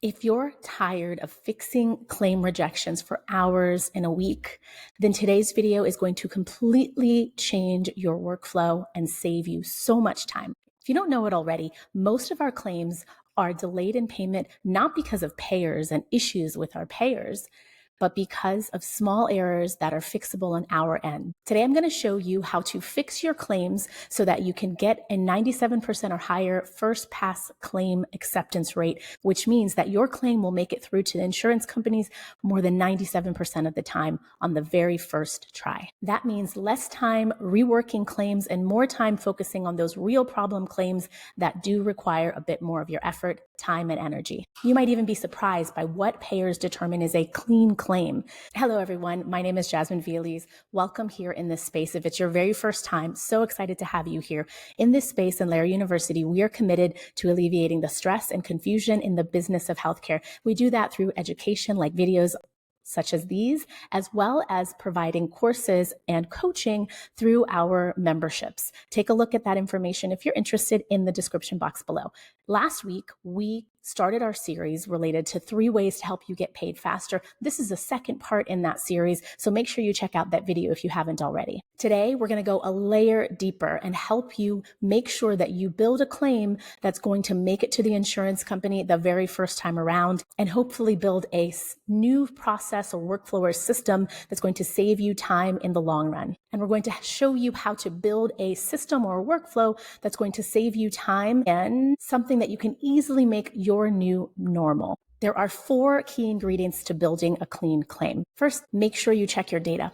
If you're tired of fixing claim rejections for hours in a week, then today's video is going to completely change your workflow and save you so much time. If you don't know it already, most of our claims are delayed in payment not because of payers and issues with our payers, but because of small errors that are fixable on our end. Today, I'm going to show you how to fix your claims so that you can get a 97% or higher first pass claim acceptance rate, which means that your claim will make it through to the insurance companies more than 97% of the time on the very first try. That means less time reworking claims and more time focusing on those real problem claims that do require a bit more of your effort, time, and energy. You might even be surprised by what payers determine is a clean claim. Hello, everyone. My name is Jasmine Vializ. Welcome here in this space. If it's your very first time, so excited to have you here. In this space, Inlera University, we are committed to alleviating the stress and confusion in the business of healthcare. We do that through education like videos such as these, as well as providing courses and coaching through our memberships. Take a look at that information if you're interested in the description box below. Last week, we started our series related to 3 ways to help you get paid faster. This is the second part in that series, so make sure you check out that video if you haven't already. Today, we're going to go a layer deeper and help you make sure that you build a claim that's going to make it to the insurance company the very first time around, and hopefully build a new process or workflow or system that's going to save you time in the long run. And we're going to show you how to build a system or a workflow that's going to save you time and something that you can easily make your new normal. There are 4 key ingredients to building a clean claim. First, make sure you check your data.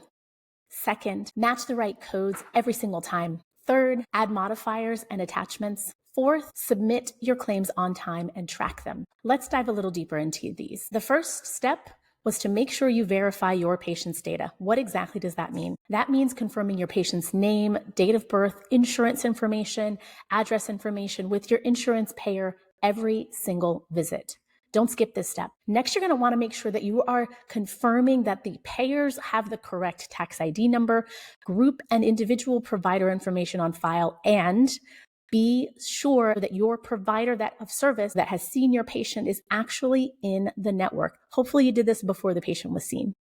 Second, match the right codes every single time. Third, add modifiers and attachments. Fourth, submit your claims on time and track them. Let's dive a little deeper into these. The first step was to make sure you verify your patient's data. What exactly does that mean? That means confirming your patient's name, date of birth, insurance information, address information with your insurance payer every single visit. Don't skip this step. Next, you're going to want to make sure that you are confirming that the payers have the correct tax ID number, group and individual provider information on file, and be sure that your provider of service that has seen your patient is actually in the network. Hopefully you did this before the patient was seen.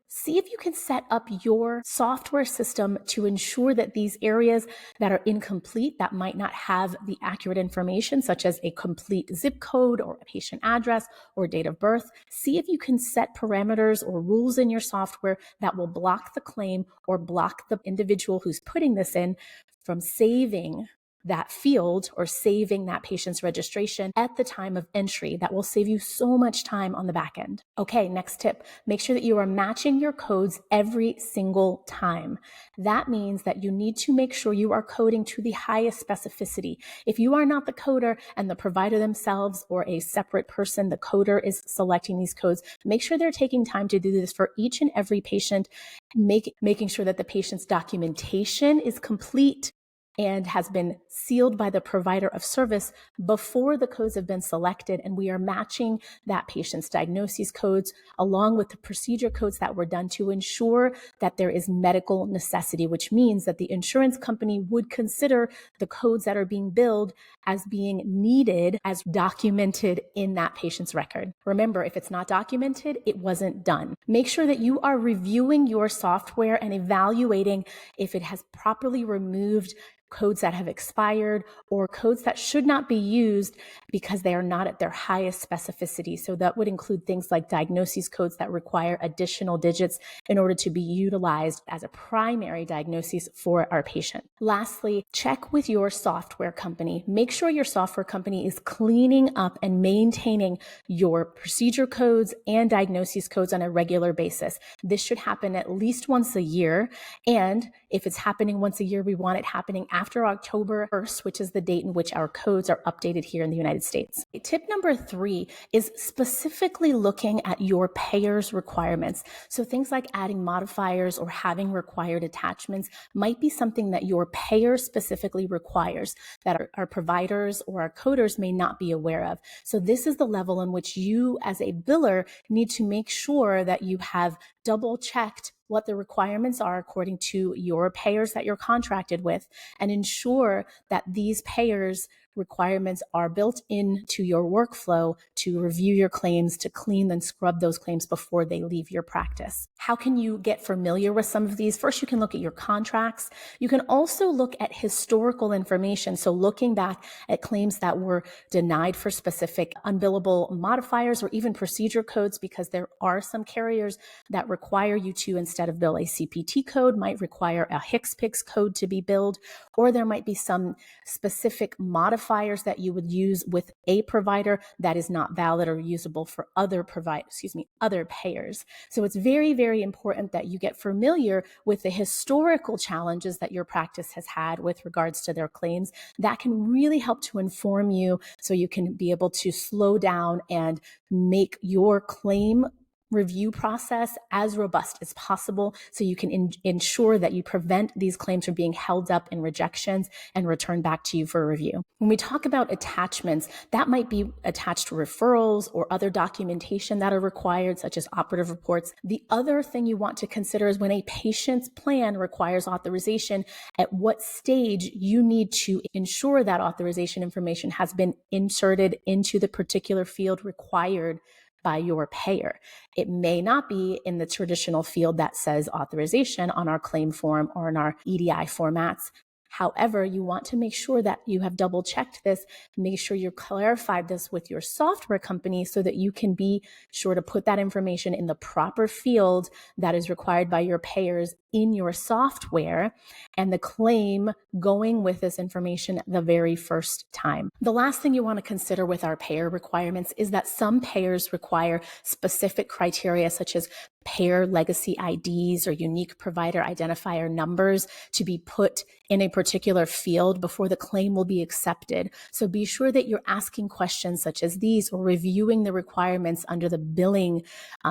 See if you can set up your software system to ensure that these areas that are incomplete, that might not have the accurate information, such as a complete zip code or a patient address or date of birth, see if you can set parameters or rules in your software that will block the claim or block the individual who's putting this in from saving that field or saving that patient's registration at the time of entry. That will save you so much time on the back end. Okay, next tip, make sure that you are matching your codes every single time. That means that you need to make sure you are coding to the highest specificity. If you are not the coder and the provider themselves or a separate person, the coder is selecting these codes, make sure they're taking time to do this for each and every patient, making sure that the patient's documentation is complete and has been sealed by the provider of service before the codes have been selected, and we are matching that patient's diagnosis codes along with the procedure codes that were done to ensure that there is medical necessity, which means that the insurance company would consider the codes that are being billed as being needed as documented in that patient's record. Remember, if it's not documented, it wasn't done. Make sure that you are reviewing your software and evaluating if it has properly removed codes that have expired or codes that should not be used because they are not at their highest specificity. So that would include things like diagnosis codes that require additional digits in order to be utilized as a primary diagnosis for our patient. Lastly, check with your software company. Make sure your software company is cleaning up and maintaining your procedure codes and diagnosis codes on a regular basis. This should happen at least once a year. And if it's happening once a year, we want it happening after October 1st, which is the date in which our codes are updated here in the United States. Tip number 3 is specifically looking at your payer's requirements. So things like adding modifiers or having required attachments might be something that your payer specifically requires that our providers or our coders may not be aware of. So this is the level in which you as a biller need to make sure that you have double checked what the requirements are according to your payers that you're contracted with, and ensure that these payers requirements are built into your workflow to review your claims, to clean and scrub those claims before they leave your practice. How can you get familiar with some of these? First, you can look at your contracts. You can also look at historical information. So looking back at claims that were denied for specific unbillable modifiers or even procedure codes, because there are some carriers that require you to, instead of bill a CPT code, might require a HCPCS code to be billed, or there might be some specific modifiers that you would use with a provider that is not valid or usable for other payers. So it's very, very important that you get familiar with the historical challenges that your practice has had with regards to their claims. That can really help to inform you so you can be able to slow down and make your claim review process as robust as possible so you can ensure that you prevent these claims from being held up in rejections and returned back to you for review. When we talk about attachments, that might be attached to referrals or other documentation that are required, such as operative reports. The other thing you want to consider is when a patient's plan requires authorization, at what stage you need to ensure that authorization information has been inserted into the particular field required by your payer. It may not be in the traditional field that says authorization on our claim form or in our EDI formats. However, you want to make sure that you have double checked this, make sure you clarified this with your software company so that you can be sure to put that information in the proper field that is required by your payers in your software, and the claim going with this information the very first time. The last thing you want to consider with our payer requirements is that some payers require specific criteria such as payer legacy IDs or unique provider identifier numbers to be put in a particular field before the claim will be accepted. So be sure that you're asking questions such as these or reviewing the requirements under the billing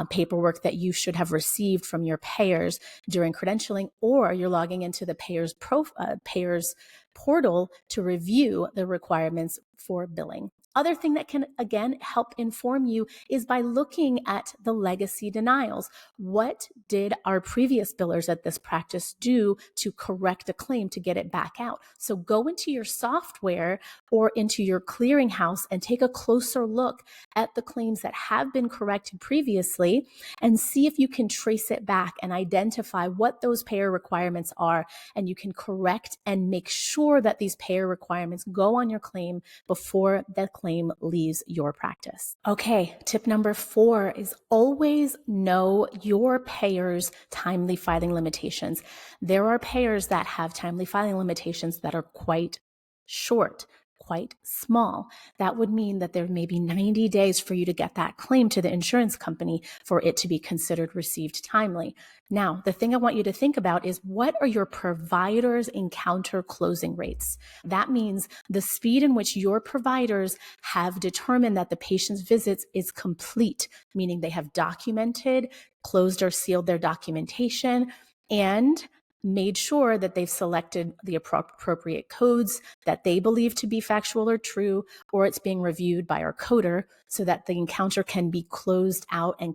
paperwork that you should have received from your payers during credentialing, or you're logging into the payer's portal to review the requirements for billing. Other thing that can, again, help inform you is by looking at the legacy denials. What did our previous billers at this practice do to correct a claim to get it back out? So go into your software or into your clearinghouse and take a closer look at the claims that have been corrected previously and see if you can trace it back and identify what those payer requirements are, and you can correct and make sure that these payer requirements go on your claim before the claim leaves your practice. Okay, tip number 4 is always know your payer's timely filing limitations. There are payers that have timely filing limitations that are quite short, quite small. That would mean that there may be 90 days for you to get that claim to the insurance company for it to be considered received timely. Now, the thing I want you to think about is, what are your providers' encounter closing rates? That means the speed in which your providers have determined that the patient's visits is complete, meaning they have documented, closed or sealed their documentation, and made sure that they've selected the appropriate codes that they believe to be factual or true, or it's being reviewed by our coder so that the encounter can be closed out and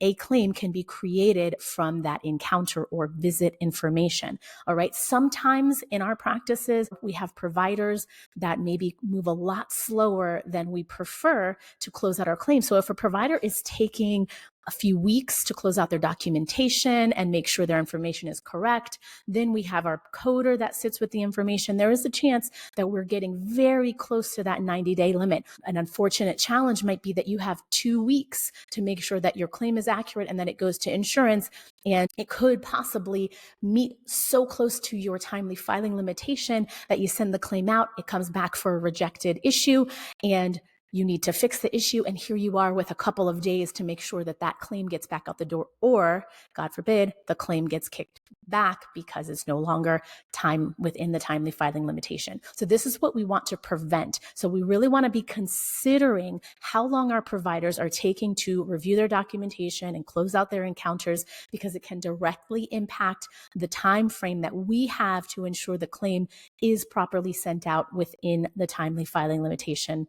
a claim can be created from that encounter or visit information. All right. Sometimes in our practices, we have providers that maybe move a lot slower than we prefer to close out our claim. So if a provider is taking a few weeks to close out their documentation and make sure their information is correct, then we have our coder that sits with the information. There is a chance that we're getting very close to that 90-day limit. An unfortunate challenge might be that you have 2 weeks to make sure that your claim is accurate and that it goes to insurance, and it could possibly meet so close to your timely filing limitation that you send the claim out, it comes back for a rejected issue, and you need to fix the issue, and here you are with a couple of days to make sure that that claim gets back out the door, or God forbid, the claim gets kicked back because it's no longer time within the timely filing limitation. So this is what we want to prevent. So we really want to be considering how long our providers are taking to review their documentation and close out their encounters, because it can directly impact the time frame that we have to ensure the claim is properly sent out within the timely filing limitation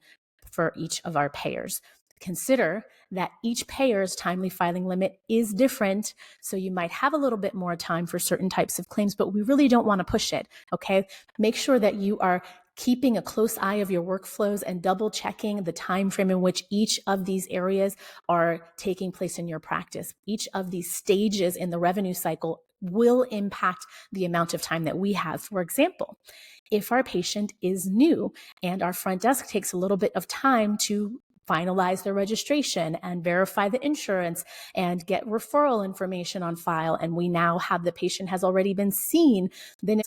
for each of our payers. Consider that each payer's timely filing limit is different, so you might have a little bit more time for certain types of claims, but we really don't want to push it, okay? Make sure that you are keeping a close eye of your workflows and double checking the time frame in which each of these areas are taking place in your practice. Each of these stages in the revenue cycle will impact the amount of time that we have. For example, if our patient is new and our front desk takes a little bit of time to finalize their registration and verify the insurance and get referral information on file, and we now have the patient has already been seen, then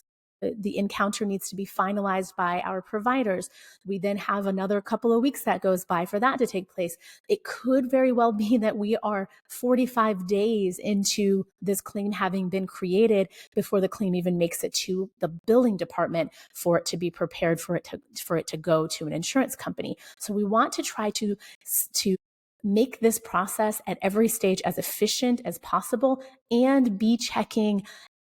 the encounter needs to be finalized by our providers. We then have another couple of weeks that goes by for that to take place. It could very well be that we are 45 days into this claim having been created before the claim even makes it to the billing department for it to be prepared for it to go to an insurance company. So we want to try to make this process at every stage as efficient as possible and be checking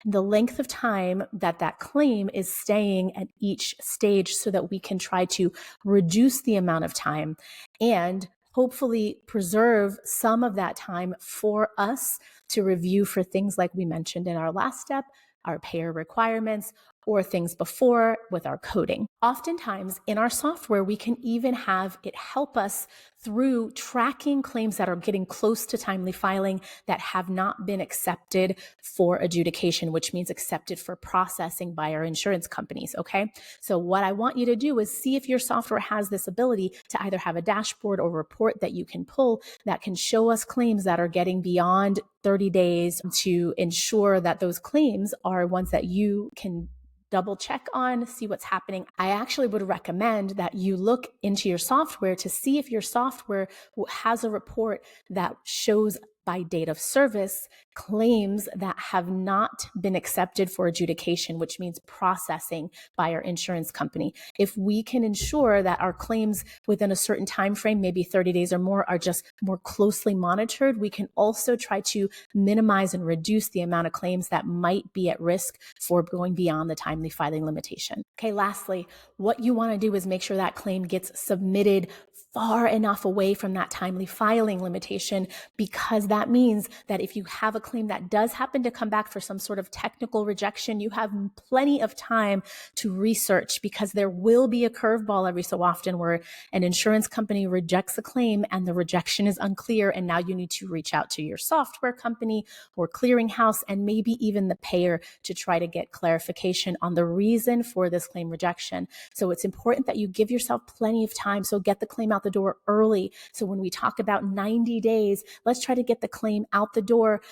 the length of time that that claim is staying at each stage so that we can try to reduce the amount of time and hopefully preserve some of that time for us to review for things like we mentioned in our last step, our payer requirements, or things before with our coding. Oftentimes in our software, we can even have it help us through tracking claims that are getting close to timely filing that have not been accepted for adjudication, which means accepted for processing by our insurance companies, okay? So what I want you to do is see if your software has this ability to either have a dashboard or report that you can pull that can show us claims that are getting beyond 30 days to ensure that those claims are ones that you can double check on, see what's happening. I actually would recommend that you look into your software to see if your software has a report that shows by date of service claims that have not been accepted for adjudication, which means processing by our insurance company. If we can ensure that our claims within a certain time frame, maybe 30 days or more, are just more closely monitored, we can also try to minimize and reduce the amount of claims that might be at risk for going beyond the timely filing limitation. Okay, lastly, what you want to do is make sure that claim gets submitted far enough away from that timely filing limitation, because that means that if you have a claim that does happen to come back for some sort of technical rejection, you have plenty of time to research, because there will be a curveball every so often where an insurance company rejects a claim and the rejection is unclear, and now you need to reach out to your software company or clearinghouse and maybe even the payer to try to get clarification on the reason for this claim rejection. So it's important that you give yourself plenty of time. So get the claim out the door early. So when we talk about 90 days, let's try to get the claim out the door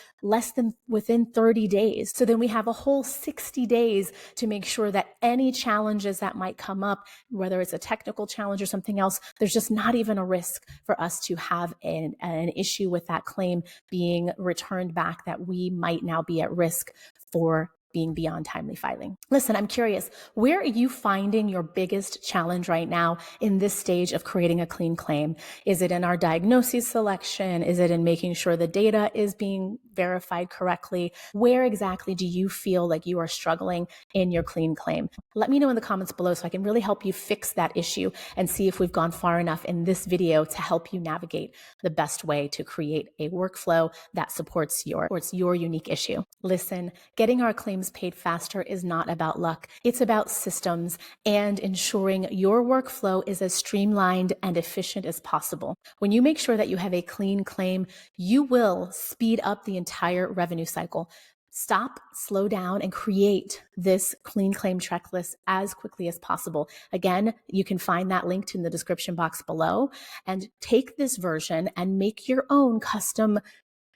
within 30 days. So then we have a whole 60 days to make sure that any challenges that might come up, whether it's a technical challenge or something else, there's just not even a risk for us to have an issue with that claim being returned back that we might now be at risk for being beyond timely filing. Listen, I'm curious, where are you finding your biggest challenge right now in this stage of creating a clean claim? Is it in our diagnosis selection? Is it in making sure the data is being verified correctly? Where exactly do you feel like you are struggling in your clean claim? Let me know in the comments below so I can really help you fix that issue and see if we've gone far enough in this video to help you navigate the best way to create a workflow that supports your unique issue. Listen, getting our claims paid faster is not about luck. It's about systems and ensuring your workflow is as streamlined and efficient as possible. When you make sure that you have a clean claim, you will speed up the entire revenue cycle. Stop, slow down, and create this clean claim checklist as quickly as possible. Again, you can find that linked in the description box below, and take this version and make your own custom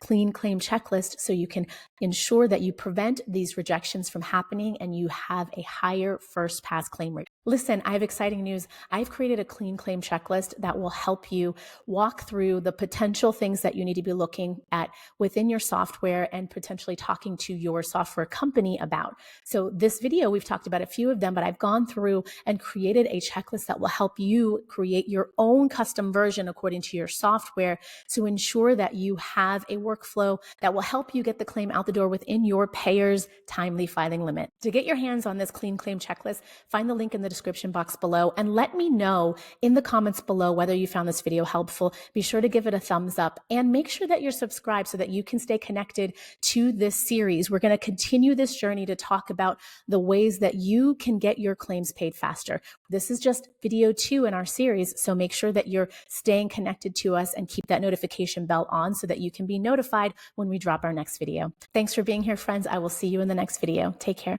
clean claim checklist so you can ensure that you prevent these rejections from happening and you have a higher first pass claim rate. Listen, I have exciting news. I've created a clean claim checklist that will help you walk through the potential things that you need to be looking at within your software and potentially talking to your software company about. So this video, we've talked about a few of them, but I've gone through and created a checklist that will help you create your own custom version according to your software to ensure that you have a workflow that will help you get the claim out the door within your payer's timely filing limit. To get your hands on this clean claim checklist, find the link in the description box below and let me know in the comments below whether you found this video helpful. Be sure to give it a thumbs up and make sure that you're subscribed so that you can stay connected to this series. We're going to continue this journey to talk about the ways that you can get your claims paid faster. This is just video 2 in our series, so make sure that you're staying connected to us and keep that notification bell on so that you can be notified when we drop our next video. Thanks for being here, friends. I will see you in the next video. Take care.